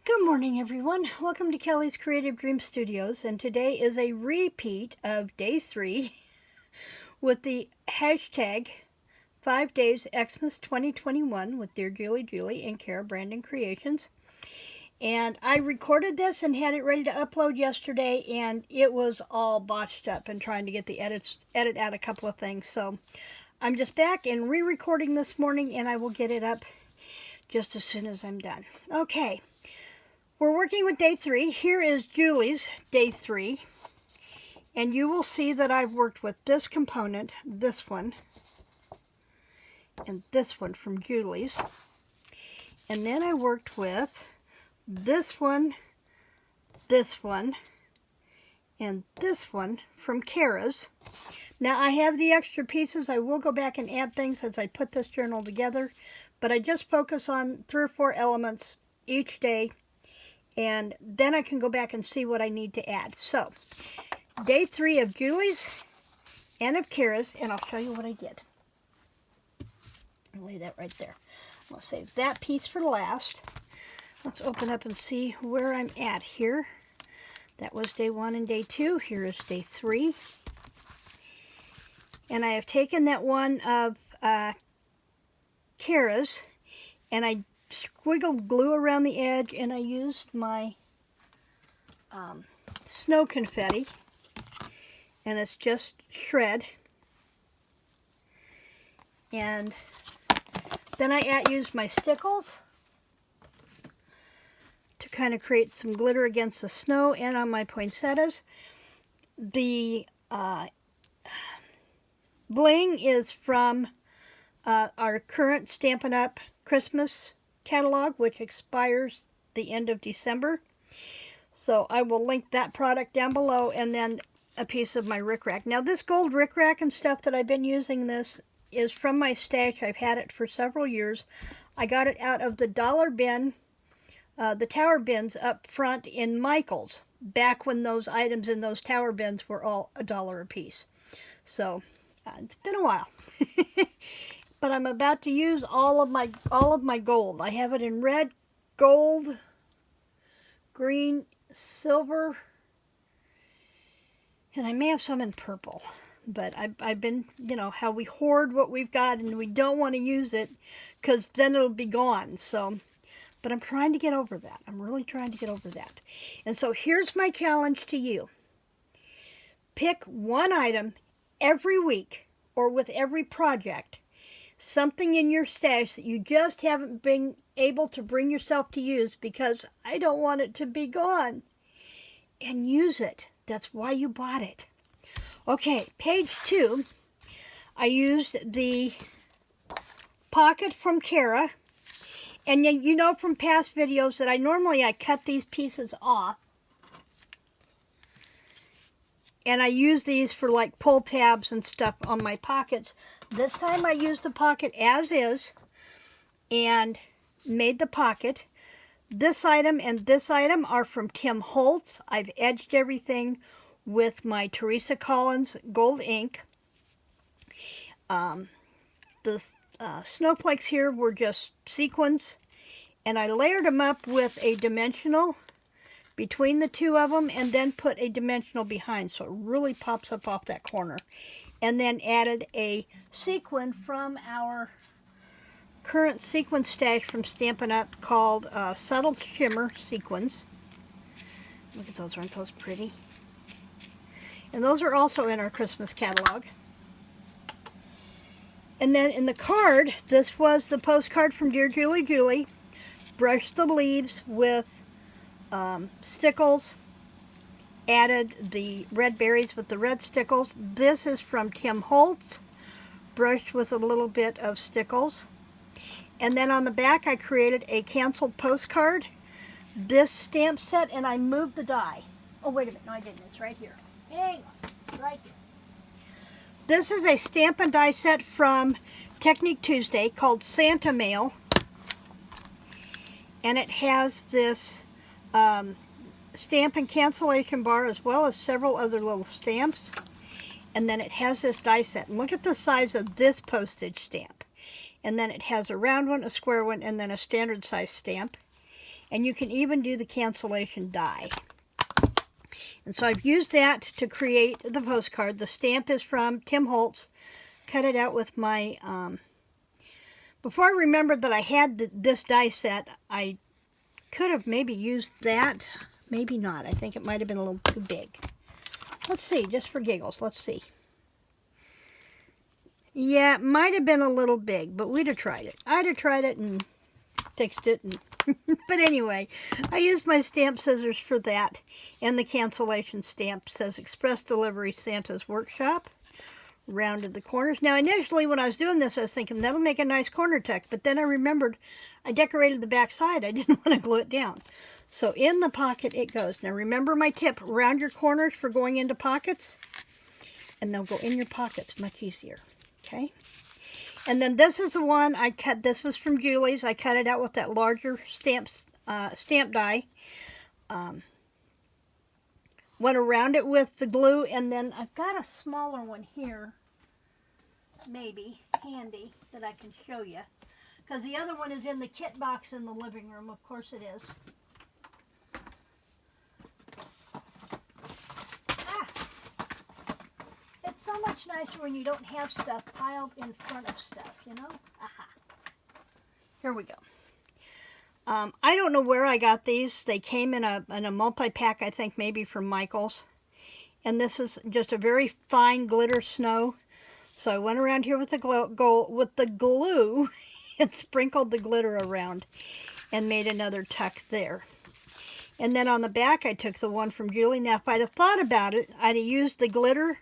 Good morning, everyone. Welcome to Kelly's Creative Dream Studios, and today is a repeat of day 3 with the hashtag 5 Days Xmas 2021 with Dearjuliejulie and Cara Brandon Creations. And I recorded this and had it ready to upload yesterday, and it was all botched up and trying to get the edit out a couple of things. So I'm just back and re-recording this morning, and I will get it up just as soon as I'm done. Okay. We're working with day 3. Here is Julie's day 3. And you will see that I've worked with this component, this one, and this one from Julie's. And then I worked with this one, and this one from Cara's. Now I have the extra pieces. I will go back and add things as I put this journal together. But I just focus on 3 or 4 elements each day. And then I can go back and see what I need to add. So, day 3 of Julie's and of Cara's, and I'll show you what I did. I'll lay that right there. I'll save that piece for last. Let's open up and see where I'm at here. That was day 1 and day 2. Here is day 3. And I have taken that one of Cara's, and I squiggled glue around the edge, and I used my snow confetti, and it's just shred. And then I used my stickles to kind of create some glitter against the snow and on my poinsettias. The bling is from our current Stampin' Up! Christmas catalog, which expires the end of December. So I will link that product down below, and then a piece of my rickrack. Now this gold rickrack and stuff that I've been using, this is from my stash. I've had it for several years. I got it out of the dollar bin, the tower bins up front in Michael's, back when those items in those tower bins were all $1 a piece. So it's been a while. But I'm about to use all of my gold. I have it in red, gold, green, silver, and I may have some in purple. But I've been, you know, how we hoard what we've got and we don't want to use it because then it'll be gone. So, but I'm trying to get over that. I'm really trying to get over that. And so here's my challenge to you. Pick one item every week or with every project, something in your stash that you just haven't been able to bring yourself to use because I don't want it to be gone. And use it. That's why you bought it. Okay, page 2. I used the pocket from Cara. And you know from past videos that I cut these pieces off. And I use these for like pull tabs and stuff on my pockets. This time I used the pocket as is and made the pocket. This item and this item are from Tim Holtz. I've edged everything with my Teresa Collins gold ink. The snowflakes here were just sequins. And I layered them up with a dimensional between the two of them, and then put a dimensional behind so it really pops up off that corner. And then added a sequin from our current sequin stash from Stampin' Up! Called Subtle Shimmer Sequins. Look at those, aren't those pretty? And those are also in our Christmas catalog. And then in the card, this was the postcard from Dearjuliejulie. Brushed the leaves with stickles, added the red berries with the red stickles. This is from Tim Holtz, brushed with a little bit of stickles. And then on the back I created a canceled postcard, this stamp set, and I moved the die. Oh, wait a minute, no I didn't, it's right here. Hang on, right here. This is a stamp and die set from Technique Tuesday called Santa Mail. And it has this stamp and cancellation bar as well as several other little stamps. And then it has this die set. And look at the size of this postage stamp. And then it has a round one, a square one, and then a standard size stamp. And you can even do the cancellation die. And so I've used that to create the postcard. The stamp is from Tim Holtz. Cut it out with my... before I remembered that I had this die set, I could have maybe used that. Maybe not. I think it might have been a little too big. Let's see, just for giggles. Let's see. Yeah, it might have been a little big, but we'd have tried it. I'd have tried it and fixed it. And but anyway, I used my stamp scissors for that. And the cancellation stamp says Express Delivery Santa's Workshop. Rounded the corners. Now, initially when I was doing this, I was thinking that'll make a nice corner tuck. But then I remembered I decorated the back side. I didn't want to glue it down. So in the pocket it goes. Now remember my tip, round your corners for going into pockets. And they'll go in your pockets much easier. Okay. And then this is the one I cut. This was from Julie's. I cut it out with that larger stamp die. Went around it with the glue, and then I've got a smaller one here, maybe, handy, that I can show you. Because the other one is in the kit box in the living room. Of course it is. It's so much nicer when you don't have stuff piled in front of stuff, you know? Aha. Here we go. I don't know where I got these. They came in a multi-pack, I think maybe from Michael's. And this is just a very fine glitter snow. So I went around here with the glue and sprinkled the glitter around and made another tuck there. And then on the back I took the one from Julie. Now if I'd have thought about it, I'd have used the glitter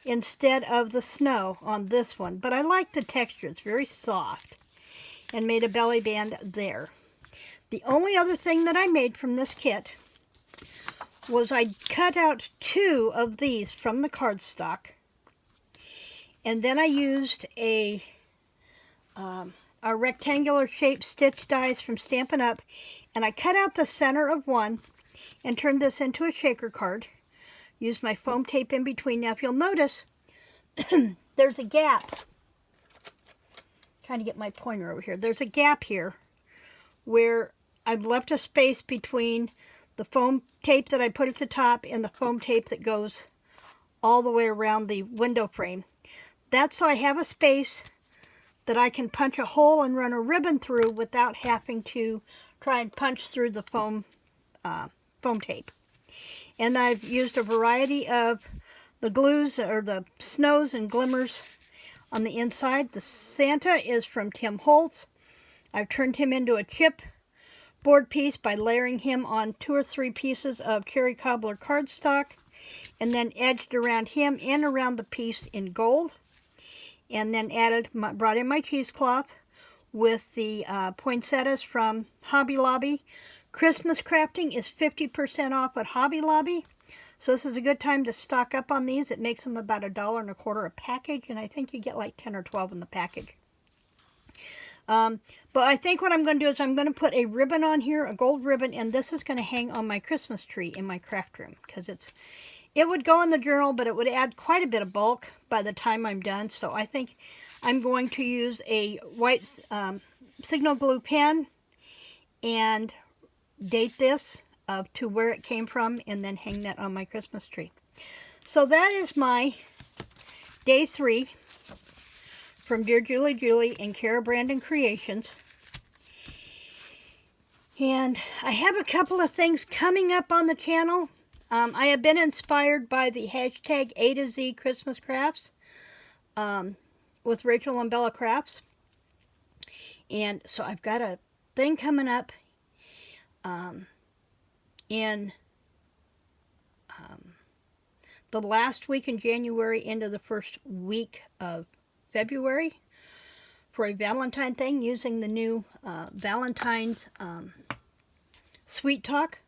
instead of the snow on this one. But I like the texture. It's very soft. And made a belly band there. The only other thing that I made from this kit was I cut out 2 of these from the cardstock. And then I used a rectangular shaped stitch dies from Stampin' Up. And I cut out the center of one and turned this into a shaker card. Used my foam tape in between. Now if you'll notice, there's a gap. Trying to get my pointer over here. There's a gap here where I've left a space between the foam tape that I put at the top and the foam tape that goes all the way around the window frame. That's so I have a space that I can punch a hole and run a ribbon through without having to try and punch through the foam tape. And I've used a variety of the glues or the snows and glimmers on the inside. The Santa is from Tim Holtz. I've turned him into a chip board piece by layering him on 2 or 3 pieces of cherry cobbler cardstock and then edged around him and around the piece in gold. And then brought in my cheesecloth with the poinsettias from Hobby Lobby. Christmas crafting is 50% off at Hobby Lobby. So this is a good time to stock up on these. It makes them about $1.25 a package, and I think you get like 10 or 12 in the package. But I think what I'm going to do is I'm going to put a ribbon on here, a gold ribbon, and this is going to hang on my Christmas tree in my craft room because it would go in the journal, but it would add quite a bit of bulk by the time I'm done. So I think I'm going to use a white signal glue pen and date this to where it came from and then hang that on my Christmas tree. So that is my day 3 from Dearjuliejulie and Cara Brandon Creations. And I have a couple of things coming up on the channel. I have been inspired by the hashtag A to Z Christmas Crafts with Rachel and Bella Crafts. And so I've got a thing coming up in the last week in January into the first week of February for a Valentine thing using the new Valentine's Sweet Talk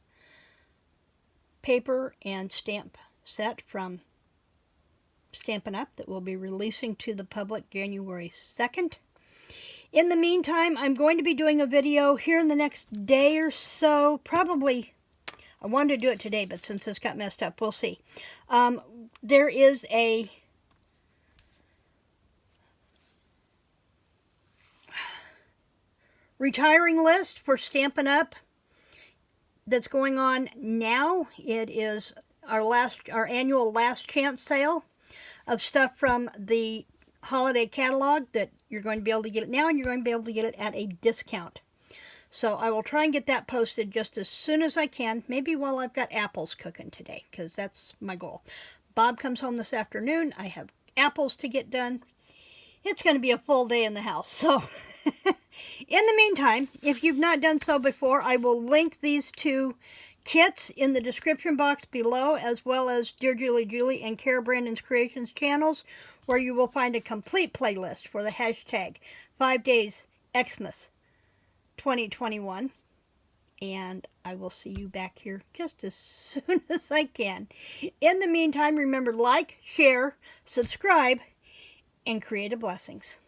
paper and stamp set from Stampin' Up! That will be releasing to the public January 2nd. In the meantime, I'm going to be doing a video here in the next day or so. Probably, I wanted to do it today, but since this got messed up, we'll see. There is a retiring list for Stampin' Up! that's going on now. It is our annual last chance sale of stuff from the holiday catalog that you're going to be able to get it now, and you're going to be able to get it at a discount. So I will try and get that posted just as soon as I can, maybe while I've got apples cooking today, because that's my goal. Bob comes home this afternoon. I have apples to get done. It's going to be a full day in the house. So in the meantime, if you've not done so before, I will link these two kits in the description box below, as well as Dearjuliejulie and Cara Brandon's Creations channels, where you will find a complete playlist for the hashtag 5 Days Xmas 2021. And I will see you back here just as soon as I can. In the meantime, remember, like, share, subscribe, and creative blessings.